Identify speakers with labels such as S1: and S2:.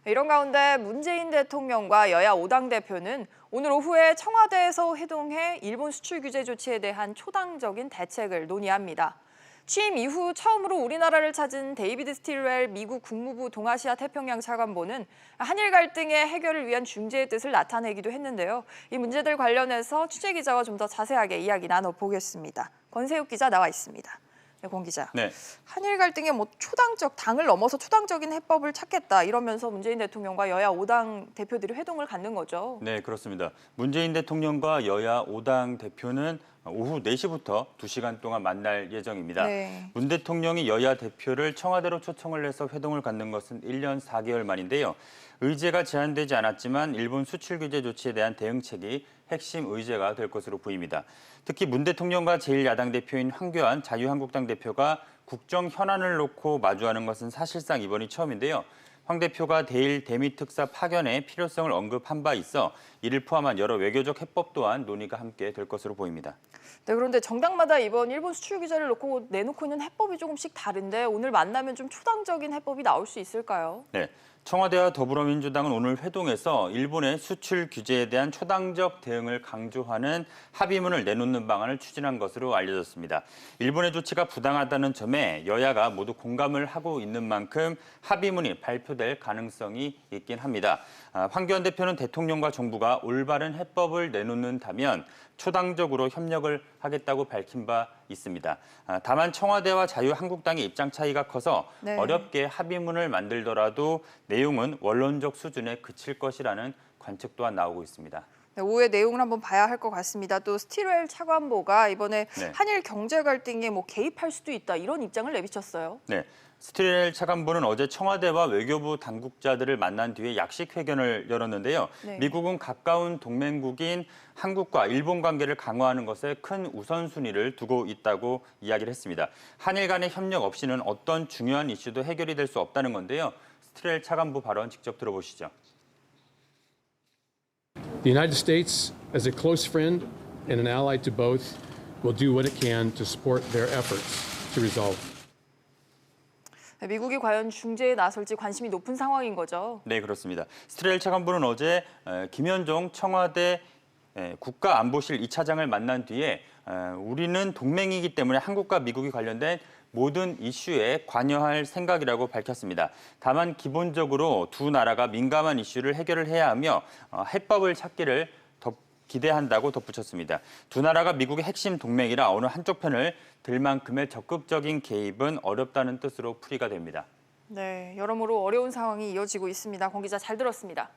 S1: 이런 가운데 문재인 대통령과 여야 5당 대표는 오늘 오후에 청와대에서 회동해 일본 수출 규제 조치에 대한 초당적인 대책을 논의합니다. 취임 이후 처음으로 우리나라를 찾은 데이비드 스틸웰 미국 국무부 동아시아 태평양 차관보는 한일 갈등의 해결을 위한 중재의 뜻을 나타내기도 했는데요. 이 문제들 관련해서 취재 기자와 좀 더 자세하게 이야기 나눠보겠습니다. 권세욱 기자 나와 있습니다. 네, 권 기자.
S2: 네.
S1: 한일 갈등에 당을 넘어서 초당적인 해법을 찾겠다 이러면서 문재인 대통령과 여야 5당 대표들이 회동을 갖는 거죠.
S2: 네, 그렇습니다. 문재인 대통령과 여야 5당 대표는 오후 4시부터 2시간 동안 만날 예정입니다.
S1: 네.
S2: 문 대통령이 여야 대표를 청와대로 초청을 해서 회동을 갖는 것은 1년 4개월 만인데요. 의제가 제한되지 않았지만 일본 수출 규제 조치에 대한 대응책이 핵심 의제가 될 것으로 보입니다. 특히 문 대통령과 제1야당 대표인 황교안 자유한국당 대표가 국정 현안을 놓고 마주하는 것은 사실상 이번이 처음인데요. 황 대표가 대일 대미 특사 파견의 필요성을 언급한 바 있어 이를 포함한 여러 외교적 해법 또한 논의가 함께 될 것으로 보입니다.
S1: 네, 그런데 정당마다 이번 일본 수출 규제를 내놓고 있는 해법이 조금씩 다른데 오늘 만나면 좀 초당적인 해법이 나올 수 있을까요?
S2: 네. 청와대와 더불어민주당은 오늘 회동에서 일본의 수출 규제에 대한 초당적 대응을 강조하는 합의문을 내놓는 방안을 추진한 것으로 알려졌습니다. 일본의 조치가 부당하다는 점에 여야가 모두 공감을 하고 있는 만큼 합의문이 발표될 가능성이 있긴 합니다. 황교안 대표는 대통령과 정부가 올바른 해법을 내놓는다면 초당적으로 협력을 하겠다고 밝힌 바 있습니다. 다만 청와대와 자유한국당의 입장 차이가 커서
S1: 네.
S2: 어렵게 합의문을 만들더라도 내용은 원론적 수준에 그칠 것이라는 관측 또한 나오고 있습니다.
S1: 네, 오후의 내용을 한번 봐야 할 것 같습니다. 또 스틸웰 차관보가 이번에
S2: 네.
S1: 한일 경제 갈등에 개입할 수도 있다 이런 입장을 내비쳤어요.
S2: 네. 스틸웰 차관보는 어제 청와대와 외교부 당국자들을 만난 뒤에 약식 회견을 열었는데요.
S1: 네.
S2: 미국은 가까운 동맹국인 한국과 일본 관계를 강화하는 것에 큰 우선순위를 두고 있다고 이야기를 했습니다. 한일 간의 협력 없이는 어떤 중요한 이슈도 해결이 될 수 없다는 건데요. 스틸웰 차관보 발언 직접 들어보시죠.
S3: The United States, as a close friend and an ally to both, will do what it can to support their efforts to resolve.
S1: 미국이 과연 중재에 나설지 관심이 높은 상황인 거죠.
S2: 네, 그렇습니다. 스틸웰 차관보는 어제 김현종 청와대 국가안보실 2차장을 만난 뒤에 우리는 동맹이기 때문에 한국과 미국이 관련된 모든 이슈에 관여할 생각이라고 밝혔습니다. 다만 기본적으로 두 나라가 민감한 이슈를 해결을 해야 하며 해법을 찾기를 기대한다고 덧붙였습니다. 두 나라가 미국의 핵심 동맹이라 어느 한쪽 편을 들 만큼의 적극적인 개입은 어렵다는 뜻으로 풀이가 됩니다.
S1: 네, 여러모로 어려운 상황이 이어지고 있습니다. 권 기자 잘 들었습니다.